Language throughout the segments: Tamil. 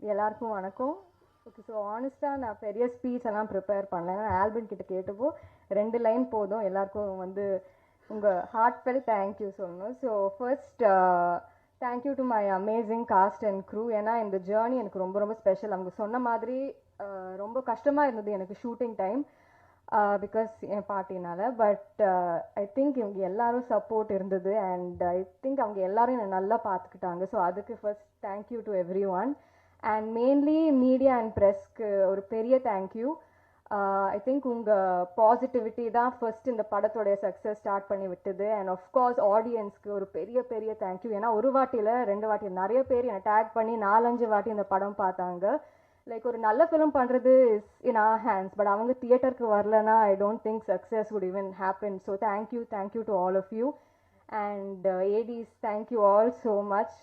எல்லாருக்கும் வணக்கம். ஓகே, ஸோ ஆனஸ்ட்டாக நான் பெரிய ஸ்பீச் எல்லாம் ப்ரிப்பேர் பண்ணேன். நான் ஆல்பம் கிட்ட கேட்டப்போ 2 லைன் போதும் எல்லாருக்கும் வந்து உங்கள் ஹார்ட்ஃபெல் தேங்க்யூ சொல்லணும். So first thank you to my amazing cast and crew. ஏன்னா இந்த ஜேர்னி எனக்கு ரொம்ப ரொம்ப ஸ்பெஷல். அவங்க சொன்ன மாதிரி ரொம்ப கஷ்டமாக இருந்தது எனக்கு ஷூட்டிங் டைம் பிகாஸ் என் பாட்டினால. பட் ஐ திங்க் இவங்க எல்லாரும் சப்போர்ட் இருந்தது அண்ட் ஐ திங்க் அவங்க எல்லாரும் என்னை நல்லா பார்த்துக்கிட்டாங்க. ஸோ அதுக்கு first thank you to everyone. And mainly media and ப்ரெஸ்க்கு ஒரு பெரிய தேங்க்யூ. ஐ திங்க் உங்கள் பாசிட்டிவிட்டி தான் ஃபர்ஸ்ட் இந்த படத்தோடைய சக்ஸஸ் ஸ்டார்ட் பண்ணி விட்டது. அண்ட் ஆஃப்கோர்ஸ் ஆடியன்ஸ்க்கு ஒரு பெரிய பெரிய தேங்க்யூ. ஏன்னா ஒரு வாட்டியில் 2 வாட்டி நிறைய பேர் என்னை டேக் பண்ணி 4-5 வாட்டி இந்த படம் பார்த்தாங்க. லைக் ஒரு நல்ல ஃபிலிம் பண்ணுறது is in our hands. But அவங்க தியேட்டருக்கு வரலன்னா I don't think success would even happen. So thank you to all of you. And ஏடிஸ் thank you all so much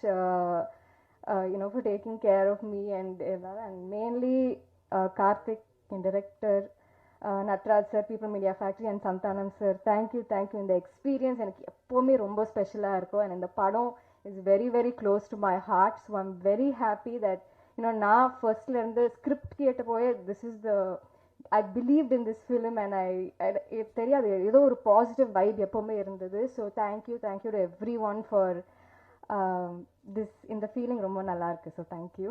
for taking care of me and mainly Karthik and director Natraj sir, People Media Factory and Santanam sir, thank you இந்த experience எனக்கு எப்போவுமே ரொம்ப ஸ்பெஷலாக இருக்கும். and இந்த படம் is very very close to my heart. so I'm very happy that நான் ஃபர்ஸ்ட்லேருந்து ஸ்கிரிப்ட் கேட்ட போய் this is the I believed in this film and தெரியாது ஏதோ ஒரு பாசிட்டிவ் வைப் எப்போவுமே இருந்தது. So thank you to every one for this இந்த ஃபீலிங் ரொம்ப நல்லா இருக்கு. So thank you.